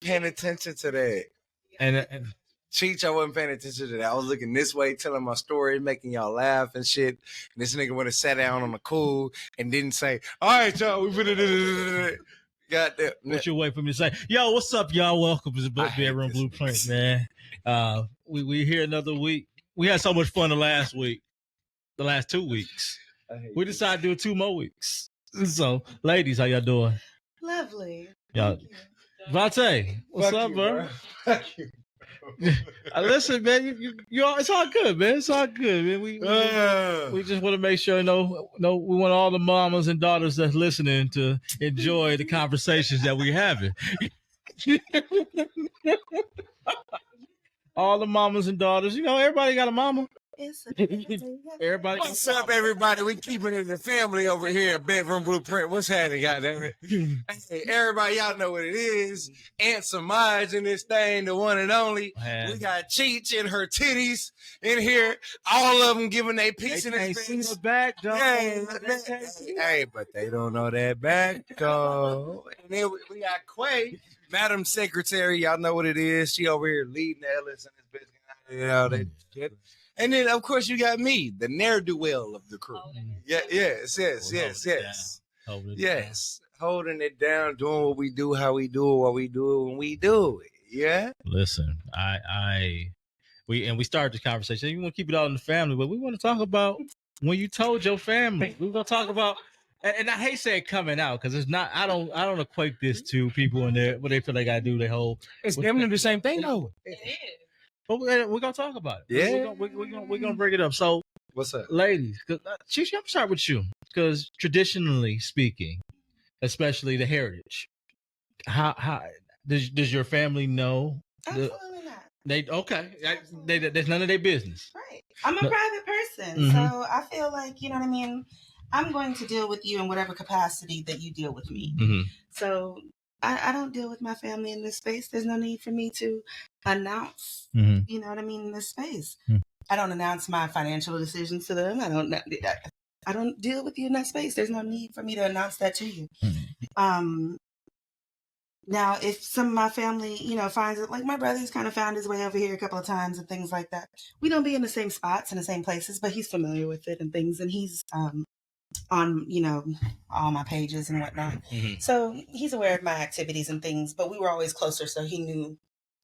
paying attention to that. And Cheech, I wasn't paying attention to that. I was looking this way, telling my story, making y'all laugh and shit. And this nigga went and sat down on the cool and didn't say, all right, y'all, we finna got that. What you wait for me to say? Yo, what's up, y'all? Welcome to the Bedroom Blueprint, man. We here another week. We had so much fun the last 2 weeks. We decided to do 2 more weeks. So, ladies, how y'all doing? Lovely. Y'all, Vante, what's up, bro? Fuck you. Listen, man, you all, it's all good, man. It's all good, man. We just want to make sure, we want all the mamas and daughters that's listening to enjoy the conversations that we're having. All the mamas and daughters, everybody got a mama. Everybody. What's up, everybody? We keeping it in the family over here at Bedroom Blueprint. What's happening, goddamn it? Hey, everybody, y'all know what it is. Aunt Semaj in this thing, the one and only. Man. We got Cheech and her titties in here. All of them giving their piece in They this can't see bitch. the back, though. Hey, but they don't know that back, though. And then we got Quay, Madam Secretary. Y'all know what it is. She over here leading the Ellis and this bitch. That shit. And then, of course, you got me, the ne'er-do-well of the crew. Yes. Holding it down, doing what we do, how we do it, what we do it when we do it. Yeah. Listen, we started the conversation. You want to keep it all in the family, but we want to talk about when you told your family. We're gonna talk about, and I hate saying coming out because it's not. I don't equate this to people in there what they feel they gotta do their whole. It's damn near the same thing, though. It is. But we're gonna talk about it. Yeah, we're gonna bring it up. So, what's up, ladies? Chichi, I'm gonna start with you because traditionally speaking, especially the heritage, how does your family know? Absolutely not. There's none of their business. Right. I'm a private person, so I feel like you know what I mean. I'm going to deal with you in whatever capacity that you deal with me. Mm-hmm. So I don't deal with my family in this space. There's no need for me to announce, you know what I mean, in this space. I don't announce my financial decisions to them. I don't deal with you in that space. There's no need for me to announce that to you. Now, if some of my family, finds it, like my brother's kind of found his way over here a couple of times and things like that. We don't be in the same spots and the same places, but he's familiar with it and things. And he's on, all my pages and whatnot. So he's aware of my activities and things, but we were always closer. So he knew,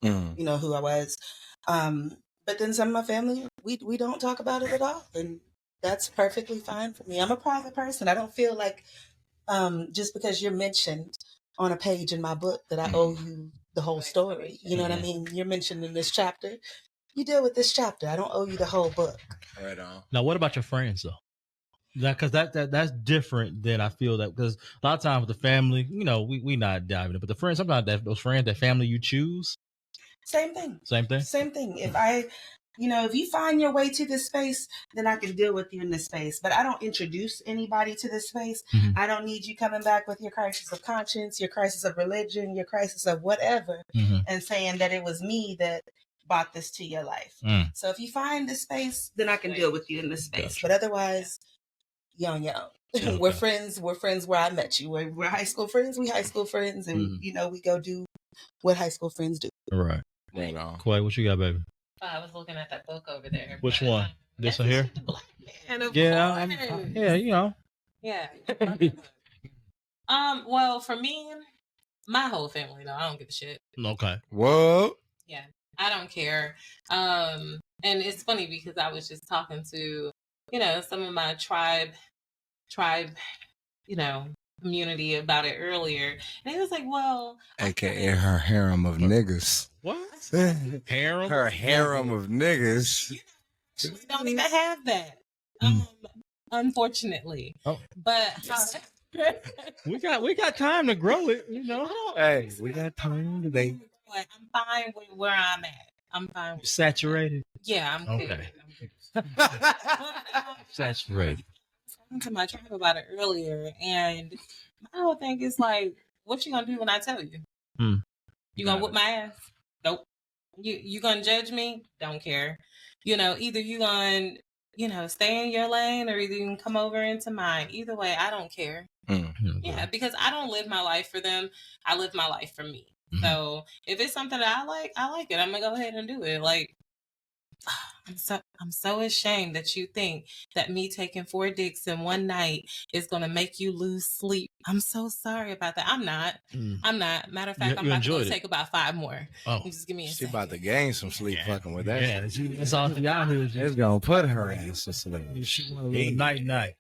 who I was. But then some of my family, we don't talk about it at all. And that's perfectly fine for me. I'm a private person. I don't feel like just because you're mentioned on a page in my book that I owe you the whole story. You know what I mean? You're mentioned in this chapter. You deal with this chapter. I don't owe you the whole book. Right on. Now, what about your friends though? Because that's different than I feel that because a lot of times with the family, we not diving in, but the friends, sometimes those friends, that family you choose. Same thing. If you find your way to this space, then I can deal with you in this space. But I don't introduce anybody to this space. I don't need you coming back with your crisis of conscience, your crisis of religion, your crisis of whatever, and saying that it was me that brought this to your life. So if you find this space, then I can deal with you in this space. Gotcha. But otherwise, you on your own. Okay. We're friends where I met you. We're high school friends. We high school friends. And, we go do what high school friends do. Right. Right on. Clay, what you got, baby? I was looking at that book over there. Which one? This one here? Yeah. Yeah. Well, for me, my whole family, though, I don't give a shit. Okay. What? Yeah, I don't care. And it's funny because I was just talking to, some of my tribe, community about it earlier. And it was like, well... AKA her harem of niggas. What? Harem? Her harem of niggas. She don't even have that. Unfortunately. Oh. But... we got time to grow it, Hey, we got time today. I'm fine with where I'm at. I'm fine with saturated. Yeah, I'm good. Okay. Saturated. Talking to my tribe about it earlier, and my whole thing is like, what you gonna do when I tell you? You gonna whoop my ass? Nope. You gonna judge me? Don't care. Either you gonna stay in your lane, or either you can come over into mine. Either way, I don't care. Yeah, because I don't live my life for them. I live my life for me. So if it's something that I like it. I'm gonna go ahead and do it. Like, I'm so ashamed that you think that me taking 4 dicks in one night is gonna make you lose sleep. I'm so sorry about that. I'm not. Matter of fact, I'm about to go take about 5 more. Oh, just give me a She second. about to gain some sleep fucking with that. Yeah, that's all she out here. It's gonna put her ass to sleep. She want a little night.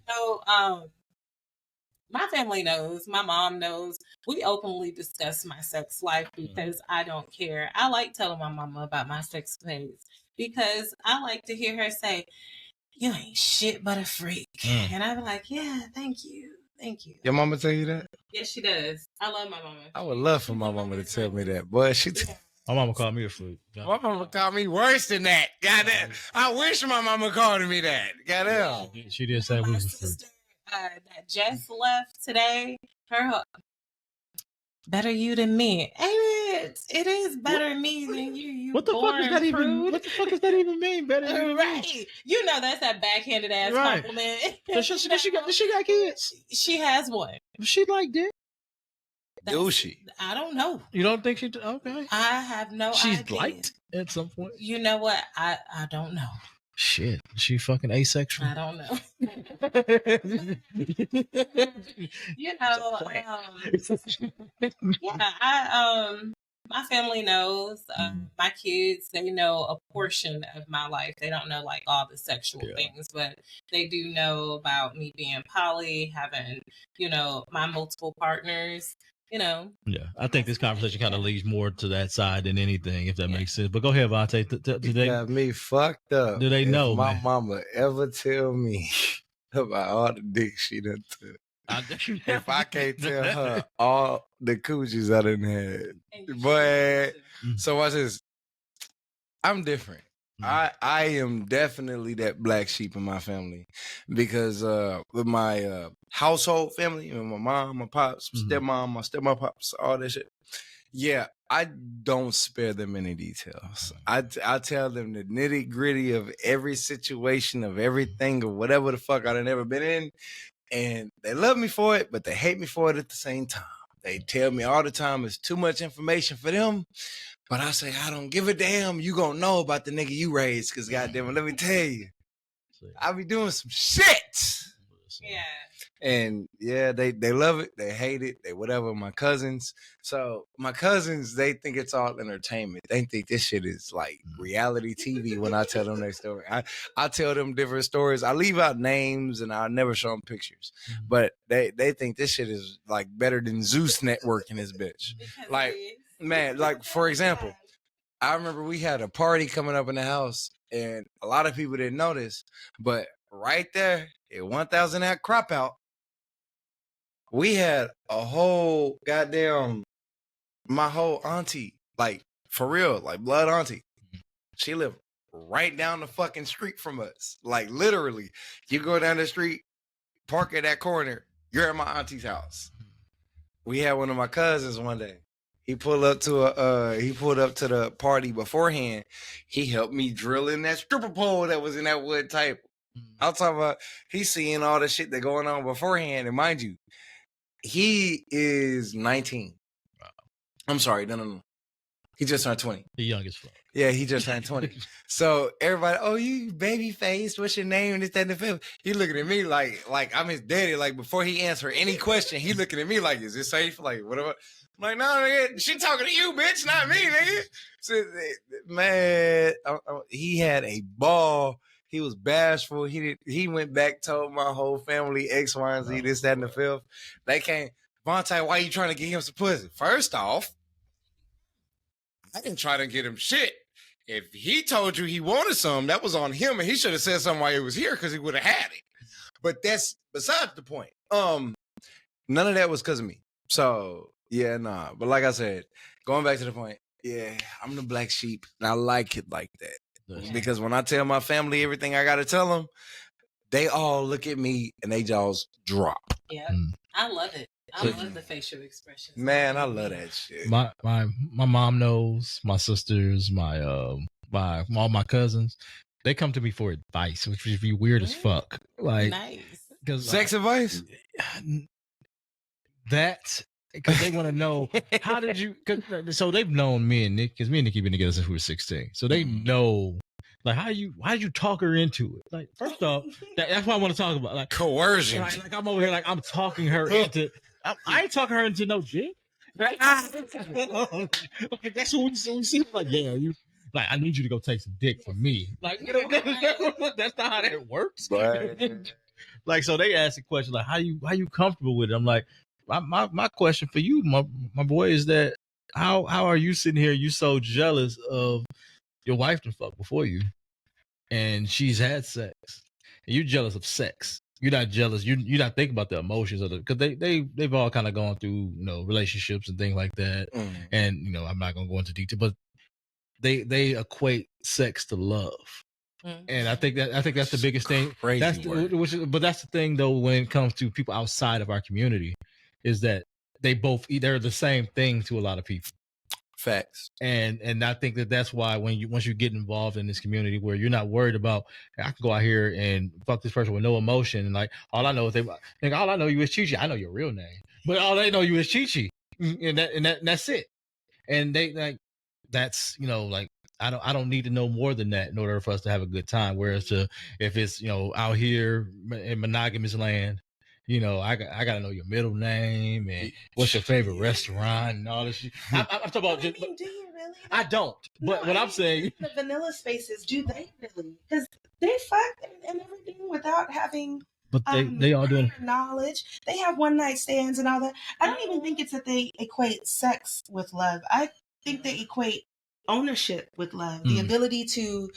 So, my family knows, my mom knows, we openly discuss my sex life because I don't care. I like telling my mama about my sex phase because I like to hear her say, you ain't shit but a freak. And I be like, yeah, thank you. Your mama tell you that? Yes, she does. I love my mama. I would love for my mama to tell me that, but my mama called me a freak. My mama called me worse than that. Goddamn. I wish my mama called me that. Goddamn. She did say we was a freak. That just left today, her better you than me. Ain't it? It is better me than you. What the fuck is that even? What the fuck does that even mean? Better than right? You know that's that backhanded ass compliment. Does she got kids? She has one. She like dick? Do she? I don't know. You don't think she? Okay. I have no idea. She's liked at some point. You know what? I don't know. Shit, she fucking asexual. I don't know. You know, yeah, my family knows. My kids, they know a portion of my life. They don't know like all the sexual things, but they do know about me being poly, having, you know, my multiple partners. You know. Yeah, I think this conversation kind of leads more to that side than anything, if that makes sense. But go ahead, Vante. Today got me fucked up. Do they know? My mama ever tell me about all the dick she done took? If I can't tell her all the coochies I done had, but so watch this. I'm different. I am definitely that black sheep in my family because with my household family, my mom, my pops, stepmom, my stepmom pops, all that shit. Yeah, I don't spare them any details. I tell them the nitty gritty of every situation, of everything, or whatever the fuck I done ever been in, and they love me for it, but they hate me for it at the same time. They tell me all the time it's too much information for them. But I say, I don't give a damn. You gonna know about the nigga you raised, because goddamn it, let me tell you, I be doing some shit. Yeah. And yeah, they love it, they hate it, they whatever. My cousins, so my cousins, they think it's all entertainment. They think this shit is like reality TV when I tell them their story. I tell them different stories. I leave out names and I never show them pictures. But they think this shit is like better than Zeus Network in this bitch. Like, man, like for example, I remember we had a party coming up in the house and a lot of people didn't notice, but right there at 1000 at crop out, we had a whole goddamn, my whole auntie, like for real, like blood auntie. She lived right down the fucking street from us. Like literally, you go down the street, park at that corner, you're at my auntie's house. We had one of my cousins one day. He pulled up to the party beforehand. He helped me drill in that stripper pole that was in that wood type. I'm talking about, he's seeing all the shit that going on beforehand. And mind you, he is 19. I'm sorry, no. He just turned 20. The young as fuck. Yeah, he just turned 20. So everybody, oh, you baby faced, what's your name? This, that, and the fifth. He looking at me like I'm his daddy. Like before he answer any question, he looking at me like, is this safe? Like whatever. I'm like, no, nigga, she talking to you, bitch, not me, nigga. So, man, he had a ball. He was bashful. He went back, told my whole family X, Y, and Z, this, that, and the fifth. They came, Vante, why you trying to get him some pussy? First off, I didn't try to get him shit. If he told you he wanted some, that was on him, and he should have said something while he was here because he would have had it. But that's besides the point. None of that was because of me. So yeah, nah. But like I said, going back to the point, yeah, I'm the black sheep, and I like it like that. Because when I tell my family everything I gotta tell them, they all look at me and they jaws drop. Yeah, I love it. I love the facial expressions. Man, I love that shit. My mom knows, my sisters, all my cousins, they come to me for advice, which would be weird as fuck. Like, nice. Sex advice? that because they want to know how did you. So they've known me and Nick because me and Nikki been together since we were 16. So they know like why did you talk her into it? Like first off, that's what I want to talk about. Like Coercion. like I'm over here like I'm talking her into. I ain't talking her into no dick. Like, that's what we see. Like yeah, you. Like I need you to go take some dick from me. Like you know, that's not how that works. Right. Like so they ask the question like how you comfortable with it? I'm like my question for you, my boy, is that how are you sitting here? You so jealous of your wife to fuck before you, and she's had sex, and you're jealous of sex. You're not jealous. You're not thinking about the emotions of it because they've all kind of gone through relationships and things like that. And I'm not gonna go into detail, but they equate sex to love. And I think that's the biggest thing. That's the thing though when it comes to people outside of our community, is that they're the same thing to a lot of people. Facts. And I think that's why once you get involved in this community where you're not worried about I can go out here and fuck this person with no emotion and like all I know is all I know you is Chi Chi. I know your real name, but all they know you is Chi Chi, and that's it. And they like that's like. I don't need to know more than that in order for us to have a good time. Whereas if it's out here in monogamous land, I gotta know your middle name and what's your favorite restaurant and all this shit. I'm talking about. Do you really? I don't. But what I'm saying, the vanilla spaces, do they really? Because they fuck and everything without having. But they all doing knowledge. They have one night stands and all that. I don't even think it's that they equate sex with love. I think they equate ownership with love, the ability to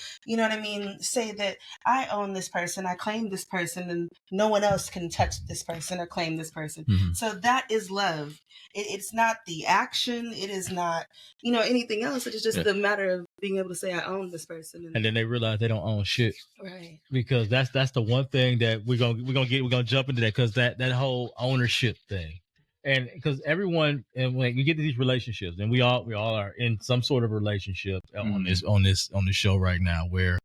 say that I own this person, I claim this person, and no one else can touch this person or claim this person. So that is love. It's not the action, it is not anything else. It's just the matter of being able to say I own this person, and then they realize they don't own shit, right? Because that's the one thing that we're gonna jump into that, because that whole ownership thing. And because everyone, and when you get to these relationships, and we all are in some sort of relationship on this show right now, where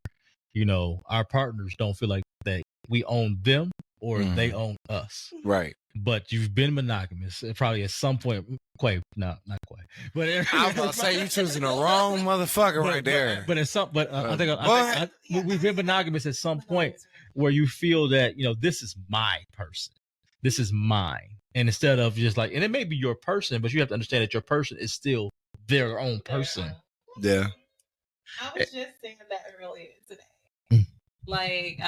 our partners don't feel like that we own them or they own us, right? But you've been monogamous, probably at some point. Not quite. But I was gonna say you choosing the wrong motherfucker right there. But I think we've been monogamous at some point where you feel that this is my person, this is mine. And instead of just like, and it may be your person, but you have to understand that your person is still their own person. Yeah. I was just saying that earlier today. Like,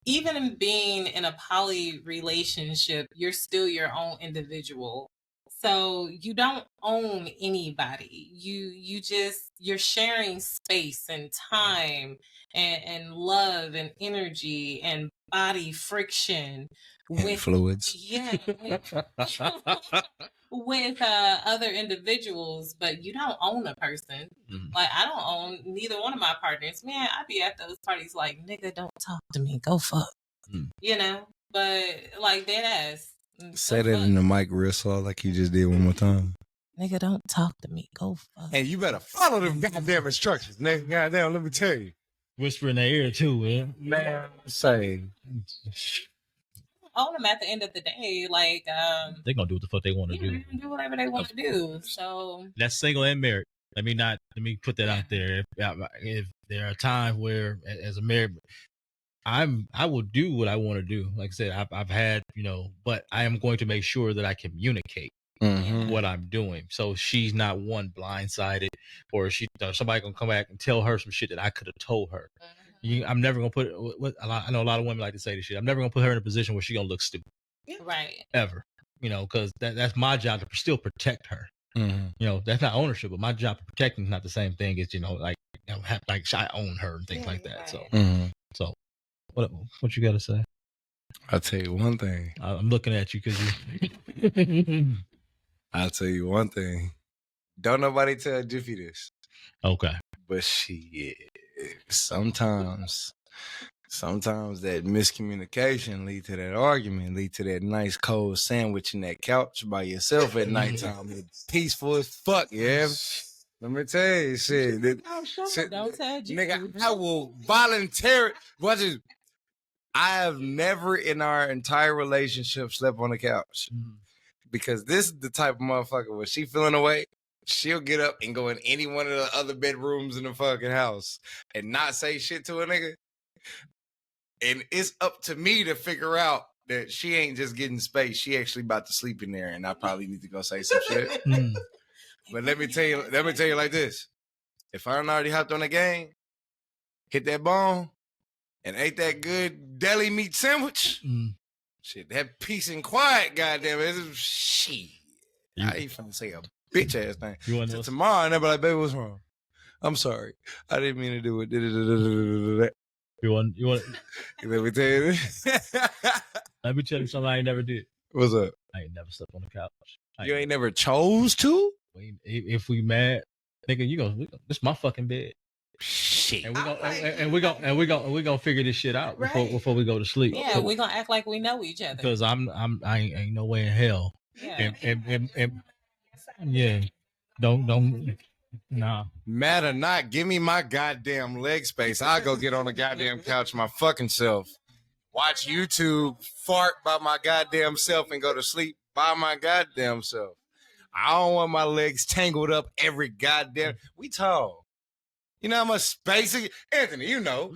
even being in a poly relationship, you're still your own individual. So you don't own anybody. You're sharing space and time and love and energy and body friction with fluids. Yeah. With other individuals, but you don't own a person. Like I don't own neither one of my partners. Man, I be at those parties like, nigga, don't talk to me. Go fuck. But like dead ass. Say that in the mic real slow, like you just did one more time. Nigga, don't talk to me. Go fuck. Hey, you better follow them goddamn instructions. Nigga, goddamn, let me tell you. Whisper in their ear too, man. Say. Own them at the end of the day. Like, they're gonna do what the fuck they want to do. They're gonna do whatever they want to do. So that's single and married. Let me put that out there. If there are times where, as a married, I will do what I want to do. Like I said, I've had, but I am going to make sure that I communicate what I'm doing. So she's not one blindsided, or somebody gonna come back and tell her some shit that I could have told her. I'm never gonna put. I know a lot of women like to say this shit. I'm never gonna put her in a position where she's gonna look stupid. Right. Ever. Because that's my job to still protect her. That's not ownership, but my job for protecting is not the same thing as like I own her and things like that. Right. So what you got to say? I'll tell you one thing. I'm looking at you because you. I'll tell you one thing. Don't nobody tell Jiffy this. Okay. But sometimes that miscommunication lead to that argument, lead to that nice cold sandwich in that couch by yourself at nighttime. It's peaceful as fuck, yeah. Let me tell you, shit. Don't tell you. Nigga, I will voluntarily. I have never in our entire relationship slept on the couch. because this is the type of motherfucker when she feeling away, she'll get up and go in any one of the other bedrooms in the fucking house and not say shit to a nigga. And it's up to me to figure out that she ain't just getting space. She actually about to sleep in there, and I probably need to go say some shit. But let me tell you like this. If I done already hopped on the game, hit that bone, and ate that good deli meat sandwich, shit, that peace and quiet, goddamn it. Shit. I ain't finna say a bitch ass thing. So tomorrow, and they'll be like, baby, what's wrong? I'm sorry. I didn't mean to do it. You want let me tell you this. Let me tell you something I ain't never did. What's up? I ain't never slept on the couch. You ain't never chose to? If we mad, nigga, this is my fucking bed. Shit. And we gonna figure this shit out before we go to sleep. Yeah, we gonna act like we know each other. Because I ain't no way in hell. Yeah. And yeah. Don't nah. Mad or not, give me my goddamn leg space. I'll go get on the goddamn couch my fucking self. Watch YouTube, fart by my goddamn self, and go to sleep by my goddamn self. I don't want my legs tangled up every goddamn. We tall. You know how much space it, Anthony, you know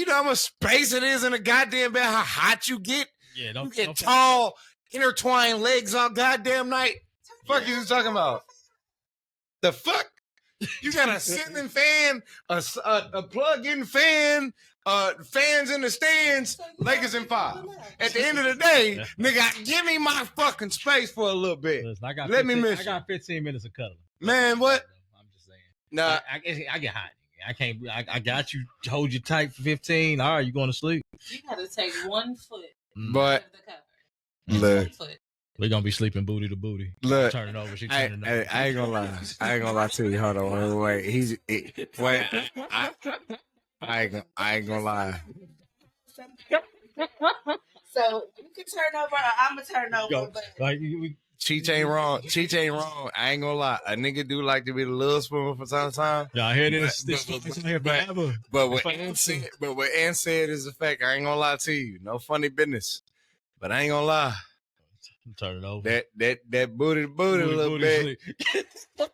how much space it is in a goddamn bed, how hot you get? Yeah, you get tall, intertwined legs all goddamn night. Fuck you talking about? The fuck? You got a ceiling fan, a plug-in fan, fans in the stands, Lakers in 5. At the end of the day, nigga, give me my fucking space for a little bit. Listen, I got 15 minutes of cuddling. Man, what? I'm just saying. Nah, I get hot. I can't. I got you. Hold you tight for 15. All right, you going to sleep? You gotta take 1 foot. But out of the cover. look, 1 foot. We're gonna be sleeping booty to booty. Look, turn it over. She turning it over. I ain't gonna lie. I ain't gonna lie to you. Hold on, wait. I ain't gonna lie. So you can turn over, or I'm gonna turn over. But Cheech ain't wrong. Cheech ain't wrong. I ain't gonna lie. A nigga do like to be the little spoon from time to time. Yeah, I hear this. But what Ann said is a fact. I ain't gonna lie to you. No funny business. But I ain't gonna lie. Turn it over. That booty a little bit.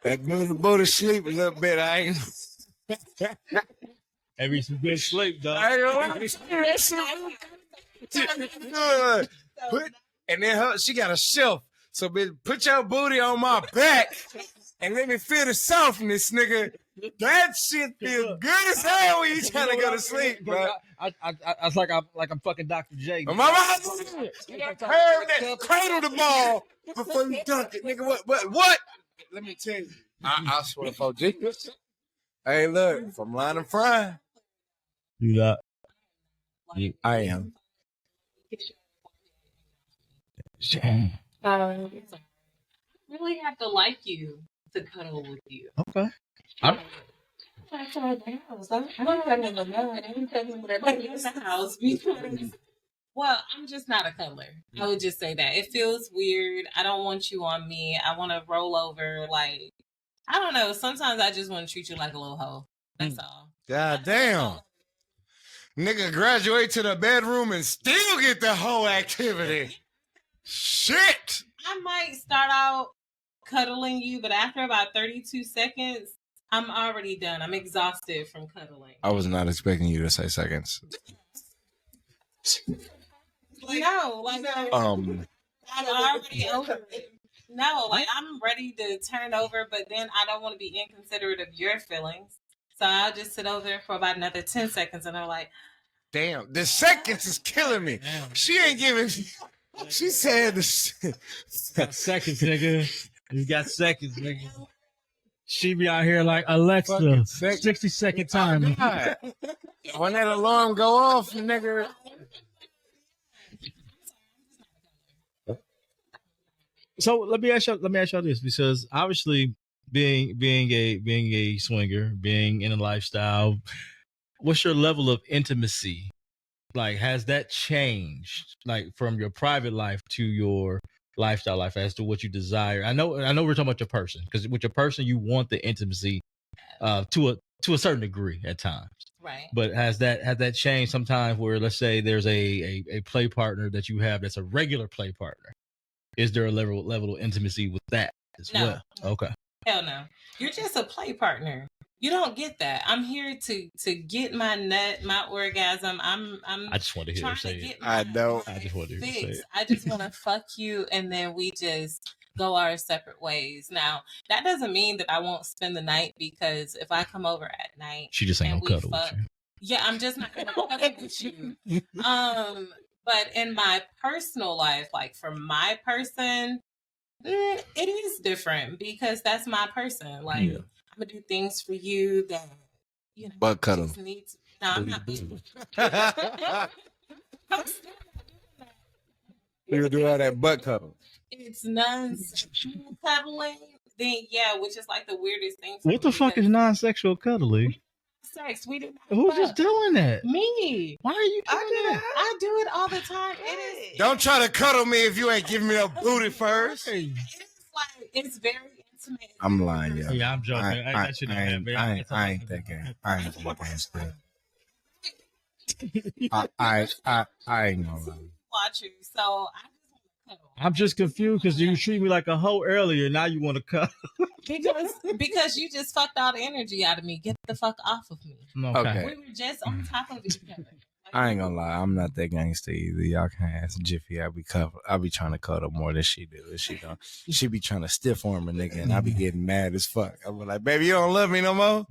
That booty sleep a little bit. I ain't. Every some good sleep, dog. And then she got a shelf. So bitch, put your booty on my back and let me feel the softness, nigga. That shit feel good as hell when you trying to go to sleep, bro. I was like I'm fucking Dr. J. Mama, heard that. Cradle the ball before you dunk it, nigga. What? Let me tell you. I swear for Jesus. Hey, look, from line and fry. You got. I am. I really have to like you to cuddle with you. Okay. Well, I'm just not a cuddler. I would just say that. It feels weird. I don't want you on me. I want to roll over. Like, I don't know. Sometimes I just want to treat you like a little hoe. That's all. God damn. Nigga graduate to the bedroom and still get the whole activity. Shit. I might start out cuddling you, but after about 32 seconds, I'm already done. I'm exhausted from cuddling. I was not expecting you to say seconds. No, like I'm already over it. No, like I'm ready to turn over, but then I don't want to be inconsiderate of your feelings. So I'll just sit over there for about another 10 seconds and I'm like, damn, the seconds is killing me. Damn. She ain't giving. She said got seconds, nigga. You got seconds, nigga. She be out here like Alexa, 60-second time. Oh, when that alarm go off, nigga. So let me ask y'all this, because obviously being a swinger, being in a lifestyle, what's your level of intimacy? Like, has that changed, like, from your private life to your lifestyle life as to what you desire? I know we're talking about your person, because with your person you want the intimacy to a certain degree at times. Right. But has that changed sometimes where, let's say there's a play partner that you have that's a regular play partner, is there a level of intimacy with that as well? Okay. Hell no. You're just a play partner. You don't get that. I'm here to get my nut, my orgasm. I just want to hear her say it. I know. I just want to hear her say it. I just want to fuck you, and then we just go our separate ways. Now, that doesn't mean that I won't spend the night, because if I come over at night, she just ain't gonna cuddle with you. Yeah, I'm just not gonna cuddle with you. But in my personal life, like for my person, it is different, because that's my person. Like, I'm gonna do things for you that, you know, butt cuddle. Just need to, no, I'm not. You do all that butt cuddle. It's non-sexual cuddling. Then which is like the weirdest thing. What the fuck is non-sexual cuddling? Sex. We didn't. Who's just doing that? Me. Why are you doing that? I do it all the time. It is. Don't try to cuddle me if you ain't giving me no booty first. It's like, it's very intimate. I'm lying, yeah. Yeah, I'm joking. I ain't that game. I ain't that game. I ain't gonna lie. Watch you, so I just want to cuddle. I'm just confused because you treated me like a hoe earlier. Now you want to cuddle. because you just fucked all the energy out of me. Get the fuck off of me. Okay. We were just on top of each other. I ain't gonna lie, I'm not that gangster either. Y'all can ask Jiffy. I be trying to cuddle more than she do. She be trying to stiff arm a nigga, and I be getting mad as fuck. I be like, baby, you don't love me no more?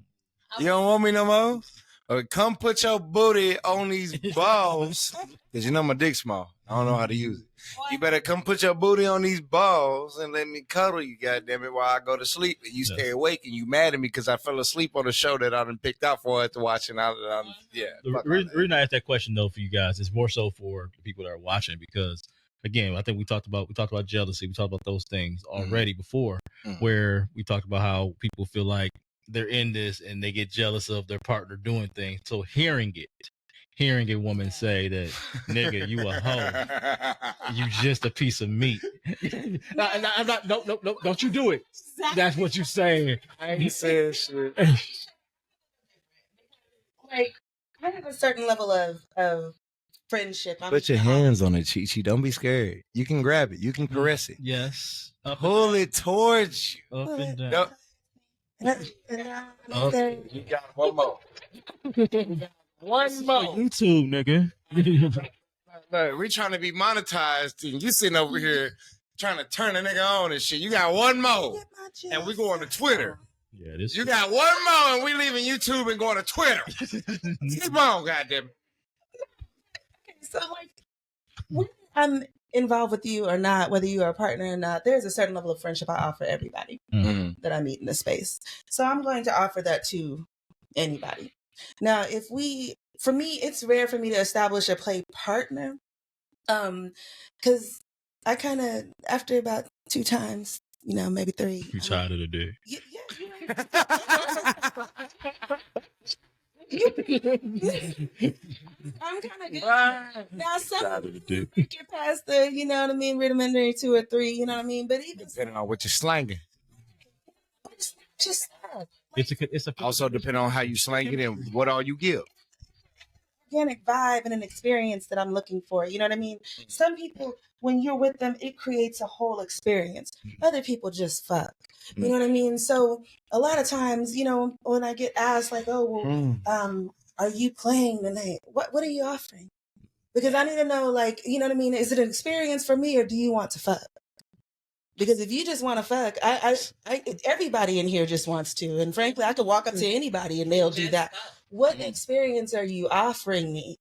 You don't want me no more? Or come put your booty on these balls. Because you know my dick's small. I don't know how to use it. You better come put your booty on these balls and let me cuddle you, goddammit, while I go to sleep. And you stay awake and you mad at me because I fell asleep on a show that I done picked out for her to watch. And The reason I asked that question, though, for you guys is more so for the people that are watching, because, again, I think we talked about jealousy. We talked about those things already before, where we talked about how people feel like they're in this and they get jealous of their partner doing things. So hearing a woman say that, nigga, you a hoe, you just a piece of meat. I'm not, no, don't you do it. Exactly. That's what you saying. I ain't saying shit. Like, I have a certain level of friendship. Put your hands on it, Chi-Chi. Don't be scared. You can grab it. You can caress it. Yes. Pull it towards you. Up and down. Nope. You got one more. One more. YouTube, nigga. Look, we trying to be monetized, and you sitting over here trying to turn a nigga on and shit. You got one more, and we going to Twitter. Yeah, this. You got one more, and we leaving YouTube and going to Twitter. Come on, goddamn. So, like, when I'm involved with you or not, whether you are a partner or not, there's a certain level of friendship I offer everybody that I meet in this space. So I'm going to offer that to anybody. Now, for me, it's rare for me to establish a play partner, because I kind of, after about 2 times, maybe 3. You tired of the dick. I'm kind of good. Now, some people get past the, rudimentary 2 or 3, you know what I mean? But even depending on what you're slanging. Just it's also depending on how you slang it and what all you give. Organic vibe and an experience that I'm looking for. You know what I mean? Some people, when you're with them, it creates a whole experience. Other people just fuck. You know what I mean? So a lot of times, when I get asked like, oh, well, are you playing tonight? What are you offering? Because I need to know, like, you know what I mean? Is it an experience for me, or do you want to fuck? Because if you just want to fuck, everybody in here just wants to. And frankly, I could walk up to anybody and they'll do that. What experience are you offering me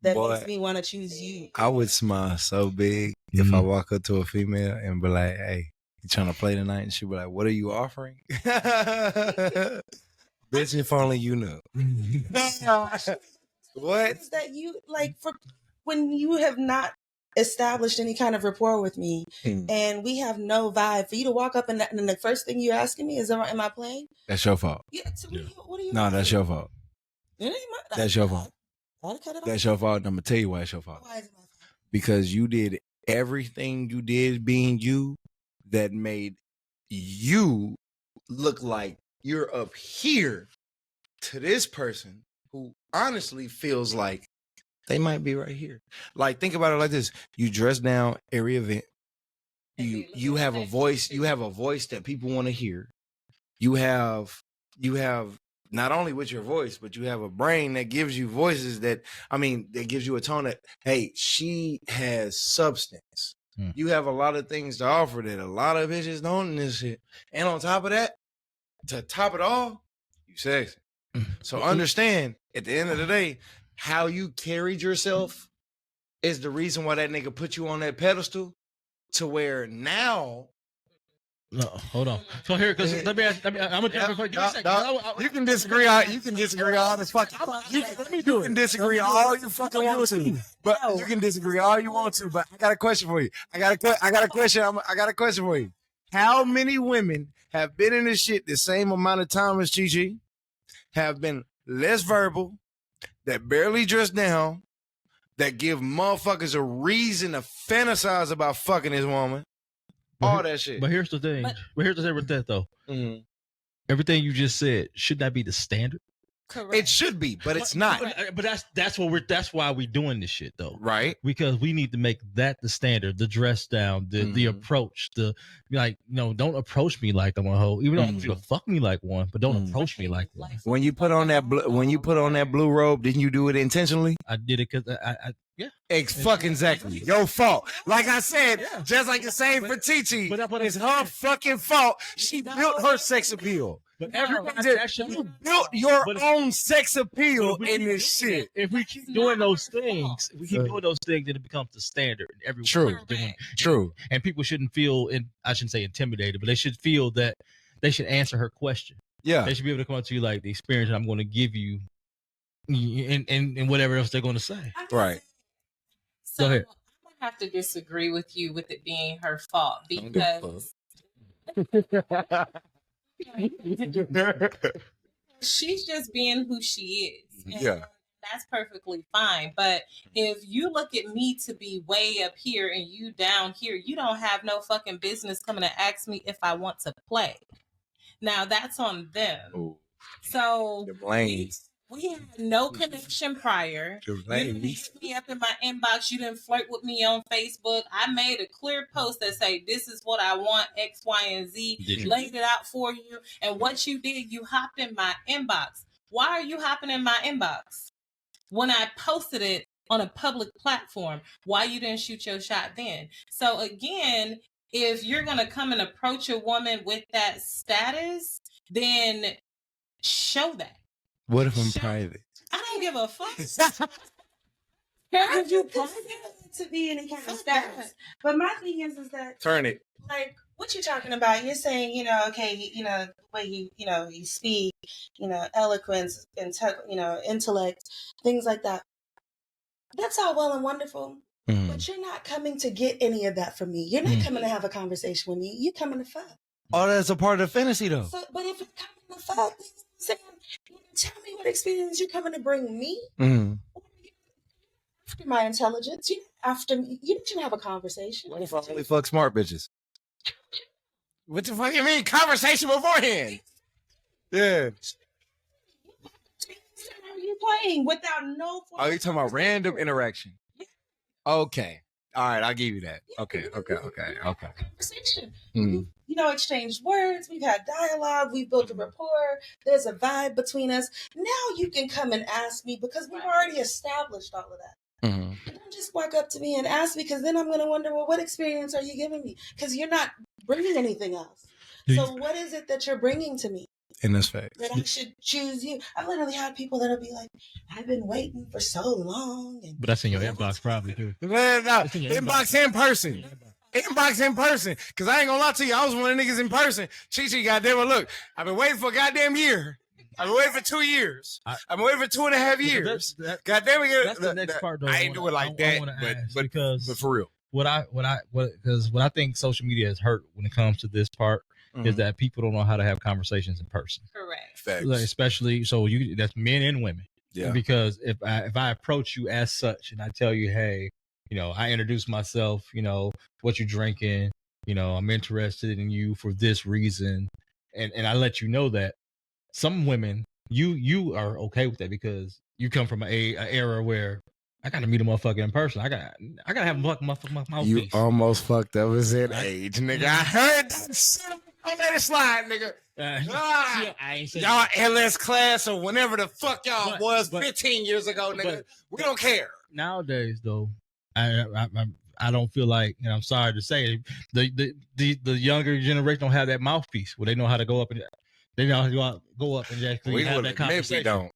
that makes me want to choose you? I would smile so big if I walk up to a female and be like, hey, you trying to play tonight? And she'd be like, what are you offering? Bitch, if only you knew. What? Is that you, like, for when you have not established any kind of rapport with me and we have no vibe, for you to walk up and the first thing you're asking me is, am I playing? That's your fault. Yeah. So what are you No, that's your fault. It ain't my, that's your fault. That's your fault. I'm going to tell you why it's your fault. Why is it my fault? Because you did everything you did being you that made you look like you're up here to this person who honestly feels like they might be right here. Like, think about it like this. You dress down every event. you have a voice. You have a voice that people want to hear. You have not only with your voice, but you have a brain that gives you voices that gives you a tone that, hey, she has substance. You have a lot of things to offer that a lot of bitches don't in this shit. And on top of that, to top it all, you sexy. So understand, at the end of the day, how you carried yourself is the reason why that nigga put you on that pedestal, to where now. No, hold on. So here, because I'm you can disagree on. You can disagree all the fuck. You can disagree all you fucking want to, but you can disagree all you want to. But I got a question for you. I got a question. I got a question for you. How many women have been in this shit the same amount of time as Chi, have been less verbal, that barely dress down, that give motherfuckers a reason to fantasize about fucking this woman? All that shit. But here's the thing. But here's the thing with that though. Mm-hmm. Everything you just said, should that be the standard? Correct. It should be, but it's not. But that's why we're doing this shit though. Right. Because we need to make that the standard, the dress down, the approach, don't approach me like I'm a hoe. Even though I want you to fuck me like one, but don't approach me like one. When you put on that blue robe, didn't you do it intentionally? I did it because I fucking exactly. Your fault. Like I said, just like the same for Titi, it's her fucking fault. She built her sex appeal. But you built your own sex appeal in this shit. If we keep doing those things, then it becomes the standard. True. And people shouldn't feel, I shouldn't say intimidated, but they should feel that they should answer her question. Yeah. They should be able to come up to you like, the experience that I'm going to give you and whatever else they're going to say. Right. So I'm going to have to disagree with you with it being her fault, because she's just being who she is. And that's perfectly fine. But if you look at me to be way up here and you down here, you don't have no fucking business coming to ask me if I want to play. Now that's on them. Ooh. So we had no connection prior. You didn't hit me up in my inbox. You didn't flirt with me on Facebook. I made a clear post that say, this is what I want, X, Y, and Z. Laid it out for you. And what you did, you hopped in my inbox. Why are you hopping in my inbox? When I posted it on a public platform, why you didn't shoot your shot then? So again, if you're going to come and approach a woman with that status, then show that. What if I'm private? I don't give a fuck. How could you private to be any kind of status? But my thing is that turn it. Like, what you talking about? You're saying, okay, the way you speak, eloquence, intellect, things like that. That's all well and wonderful. But you're not coming to get any of that from me. You're not coming to have a conversation with me. You're coming to fuck. Oh, that's a part of the fantasy, though. So, but if you're coming to fuck, tell me what experience you're coming to bring me. After my intelligence, after me, you didn't have a conversation. What if I only fuck smart bitches? What the fuck you mean? Conversation beforehand. Yeah. Are you playing without no? Oh, you talking about random interaction? Okay. All right, I'll give you that. Okay. Conversation. Exchanged words. We've had dialogue. We've built a rapport. There's a vibe between us. Now you can come and ask me, because we've already established all of that. Don't just walk up to me and ask me, because then I'm going to wonder, well, what experience are you giving me? Because you're not bringing anything else. So what is it that you're bringing to me? In this fact, that I should choose you. I've literally had people that'll be like, I've been waiting for so long. But that's in your inbox probably too. No, inbox in person. Inbox in person. Because I ain't going to lie to you, I was one of the niggas in person. Chi, goddamn it, look, I've been waiting for a goddamn year. I've been waiting for 2 years. I've been waiting for 2.5 years. Goddamn it. That's the next part, though. I ain't do it like that, but for real. Because what I think social media has hurt when it comes to this part is that people don't know how to have conversations in person. Correct. Facts. Like, especially that's men and women. Yeah. Because if I approach you as such and I tell you, hey, I introduce myself, what you drinking, I'm interested in you for this reason, and I let you know that some women you are okay with that because you come from an era where I gotta meet a motherfucker in person. I gotta have a motherfucker mouthpiece. You almost fucked up as that age, nigga. I heard that shit. Don't let it slide, nigga. I ain't saying Y'all LS class or whenever the fuck y'all But- was but- 15 years ago, nigga. but- We don't care. Nowadays, though, I don't feel like, and I'm sorry to say, the younger generation don't have that mouthpiece where they know how to go up and go up and actually We have will that admit conversation. we don't.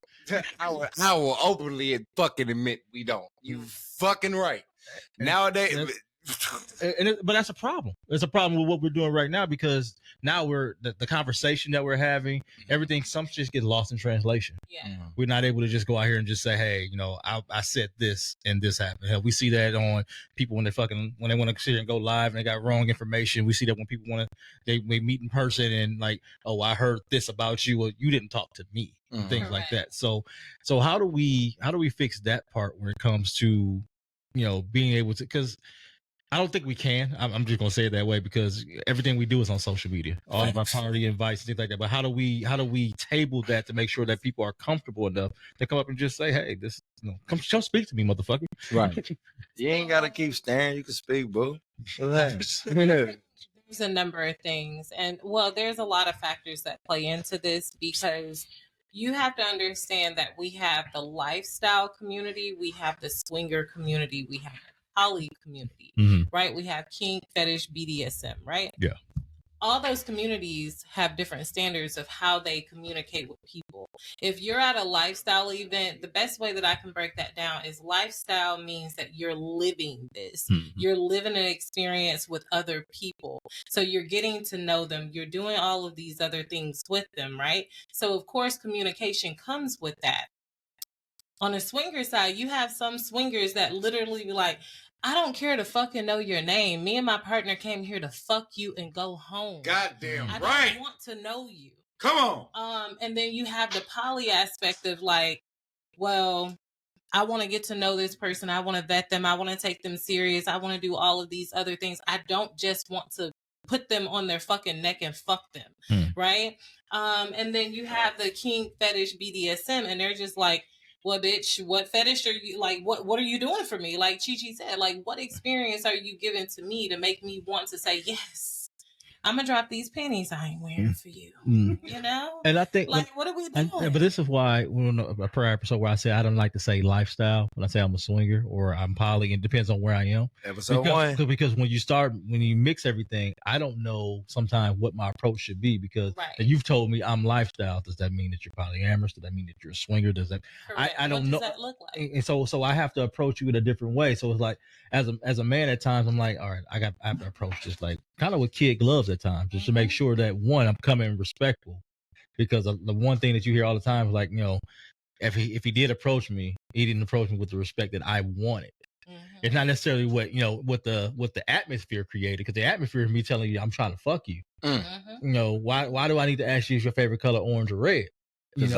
I will openly fucking admit we don't. You fucking right. Nowadays, But that's a problem. It's a problem with what we're doing right now because now the conversation that we're having, everything, some shit gets lost in translation. Yeah. We're not able to just go out here and just say, hey, I said this and this happened. Hell, we see that on people when they want to sit here and go live and they got wrong information. We see that when people they meet in person and like, oh, I heard this about you, or you didn't talk to me, things like that. So how do we fix that part when it comes to being able to, because I don't think we can. I'm just gonna say it that way because everything we do is on social media, all of our party invites and things like that. But how do we table that to make sure that people are comfortable enough to come up and just say, "Hey, this, come speak to me, motherfucker." right. You ain't gotta keep staring. You can speak, boo. Relax. There's a number of things, and there's a lot of factors that play into this because you have to understand that we have the lifestyle community, we have the swinger community, we have the poly community, right? We have kink, fetish, BDSM, right? Yeah. All those communities have different standards of how they communicate with people. If you're at a lifestyle event, the best way that I can break that down is lifestyle means that you're living this. You're living an experience with other people. So you're getting to know them. You're doing all of these other things with them, right? So of course, communication comes with that. On the swinger side, you have some swingers that literally be like, I don't care to fucking know your name. Me and my partner came here to fuck you and go home. Goddamn I right. don't want to know you. Come on. And then you have the poly aspect of like, well, I want to get to know this person. I want to vet them. I want to take them serious. I want to do all of these other things. I don't just want to put them on their fucking neck and fuck them. Right. And then you have the kink, fetish, BDSM, and they're just like, well, bitch, what fetish are you like? What are you doing for me? Like Chi said, like, what experience are you giving to me to make me want to say, yes, I'm gonna drop these pennies I ain't wearing for you. You know? And I think like, what are we doing? But this is why a prior episode where I say I don't like to say lifestyle when I say I'm a swinger or I'm poly. It depends on where I am. Episode 1. Because when you mix everything, I don't know sometimes what my approach should be because and you've told me I'm lifestyle. Does that mean that you're polyamorous? Does that mean that you're a swinger? Does that I don't know. What does that look like? And so I have to approach you in a different way. So it's like as a man at times I'm like, all right, I have to approach this like kind of with kid gloves at times just to make sure that one, I'm coming respectful. Because the one thing that you hear all the time is like, if he did approach me, he didn't approach me with the respect that I wanted. It's not necessarily what the atmosphere created, because the atmosphere is me telling you I'm trying to fuck you. Why do I need to ask you if your favorite color orange or red? Because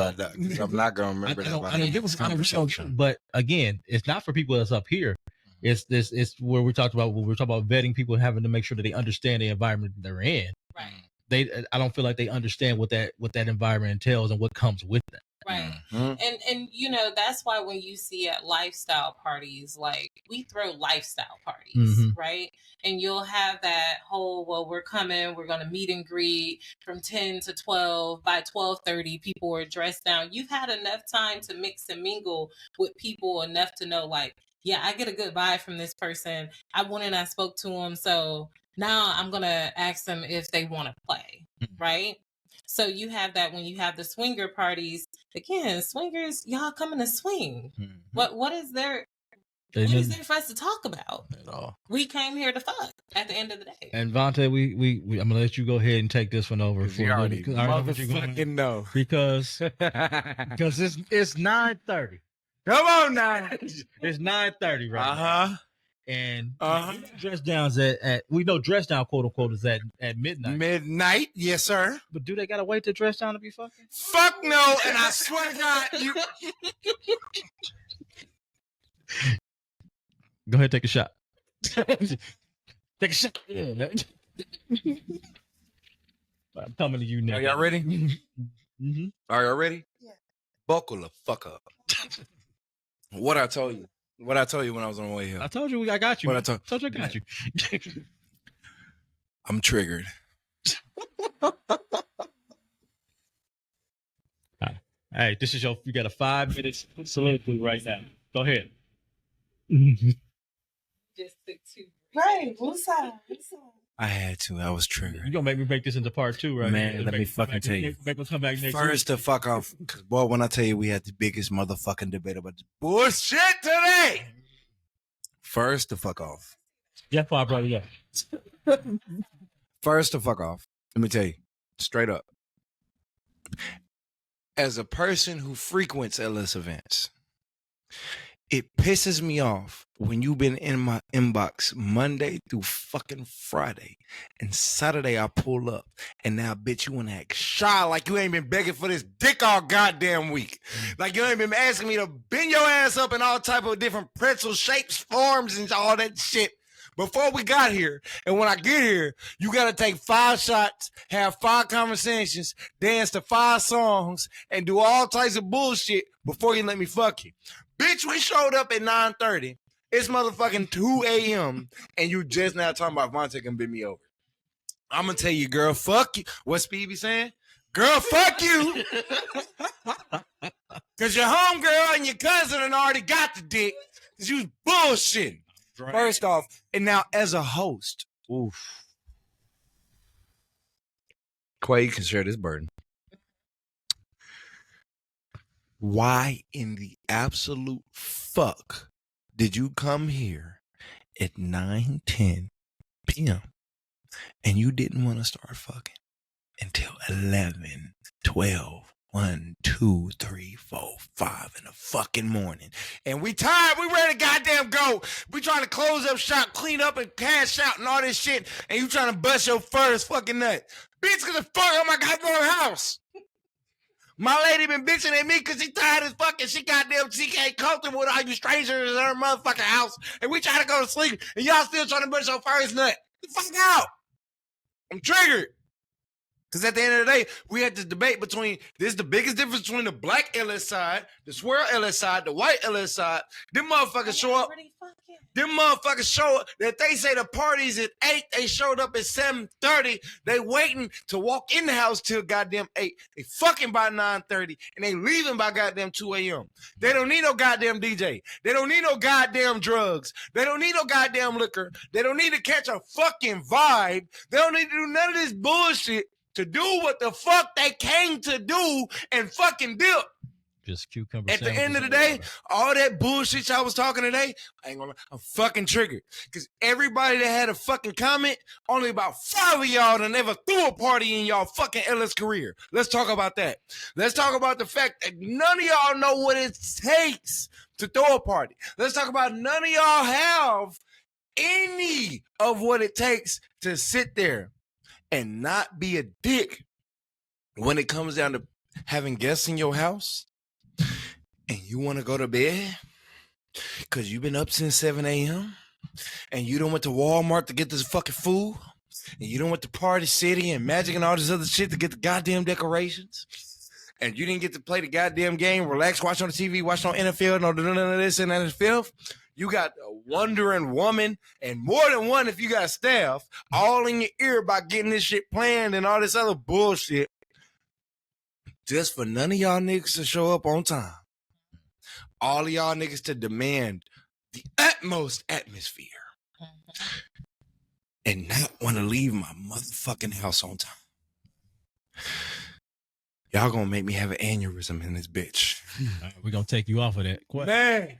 I'm not gonna remember that conversation. But again, it's not for people that's up here. It's where we talked about vetting people and having to make sure that they understand the environment that they're in. Right. I don't feel like they understand what that environment entails and what comes with that. Right. And that's why when you see at lifestyle parties, like we throw lifestyle parties, right? And you'll have that whole, well, we're coming, we're going to meet and greet from 10 to 12. By 12:30, people are dressed down. You've had enough time to mix and mingle with people enough to know, like, yeah, I get a good vibe from this person. I went and I spoke to them. So now I'm going to ask them if they want to play, right? So you have that when you have the swinger parties. Again, swingers, y'all coming to swing. What is there for us to talk about? At all. We came here to fuck at the end of the day. And Vante, we I'm gonna let you go ahead and take this one over. You already motherfucking know. Because it's 9:30. Come on now. It's 9:30 right now. And dress downs we know dress down quote unquote is at midnight. Midnight, yes sir. But do they gotta wait to dress down to be fucking? Fuck no, and I swear to God, you go ahead, take a shot. Take a shot. Yeah. I'm coming to you now. Are y'all ready? Are y'all ready? Yeah. Buckle the fuck up. What I told you. What I told you when I was on the way here. I told you I got you. What I told you I got you. I'm triggered. Hey, this is you got a 5 minutes soliloquy right now. Go ahead. Just took 2. Right. Woosah. I had to. I was triggered. You're going to make me make this into part 2, right? Man, let me fucking tell you. Make me come back next First week. to fuck off. Because, boy, when I tell you we had the biggest motherfucking debate about this bullshit today. First to fuck off. Yeah, brother, yeah. First to fuck off. Let me tell you. Straight up. As a person who frequents LS events, it pisses me off when you've been in my inbox Monday through fucking Friday, and Saturday I pull up, and now bitch you wanna act shy like you ain't been begging for this dick all goddamn week. Like you ain't been asking me to bend your ass up in all type of different pretzel shapes, forms, and all that shit before we got here. And when I get here, you gotta take 5 shots, have 5 conversations, dance to 5 songs, and do all types of bullshit before you let me fuck you. Bitch, we showed up at 9:30. It's motherfucking 2 a.m. and you just now talking about Vante can bend me over. I'm gonna tell you, girl, fuck you. What Speed be saying? Girl, fuck you. Cause your homegirl and your cousin and already got the dick. Cause you was bullshitting. Right. First off, and now as a host, oof. Quay, you can share this burden. Why in the absolute fuck did you come here at 9:10 p.m. and you didn't want to start fucking until 11, 12, 1, 2, 3, 4, 5 in the fucking morning? And we tired, we ready to goddamn go. We trying to close up shop, clean up and cash out and all this shit, and you trying to bust your first fucking nut. Bitch, get the fuck out of my goddamn house. My lady been bitching at me because she tired as fucking. She ain't comfortable with all you strangers in her motherfucking house. And we trying to go to sleep. And y'all still trying to bust your first nut. Get the fuck out. I'm triggered. Because at the end of the day, we had this debate between, this is the biggest difference between the black LS side, the swirl LS side, the white LS side. Them motherfuckers show up. Them motherfuckers show up. That they say the party's at 8. They showed up at 7:30. They waiting to walk in the house till goddamn 8. They fucking by 9:30. And they leaving by goddamn 2 a.m. They don't need no goddamn DJ. They don't need no goddamn drugs. They don't need no goddamn liquor. They don't need to catch a fucking vibe. They don't need to do none of this bullshit to do what the fuck they came to do and fucking dip. Just cucumber. At the end of the day, all that bullshit y'all was talking today, I'm fucking triggered. Because everybody that had a fucking comment, only about 5 of y'all that never threw a party in y'all fucking LS career. Let's talk about that. Let's talk about the fact that none of y'all know what it takes to throw a party. Let's talk about none of y'all have any of what it takes to sit there and not be a dick when it comes down to having guests in your house. And you want to go to bed because you've been up since 7 a.m. and you done went to Walmart to get this fucking food, and you done went to Party City and Magic and all this other shit to get the goddamn decorations, and you didn't get to play the goddamn game, relax, watch on the TV, watch on NFL, no none of this and that and filth. You got a wondering woman and more than one if you got staff all in your ear about getting this shit planned and all this other bullshit just for none of y'all niggas to show up on time. All of y'all niggas to demand the utmost atmosphere and not want to leave my motherfucking house on time. Y'all gonna make me have an aneurysm in this bitch. We're gonna take you off of that. Man.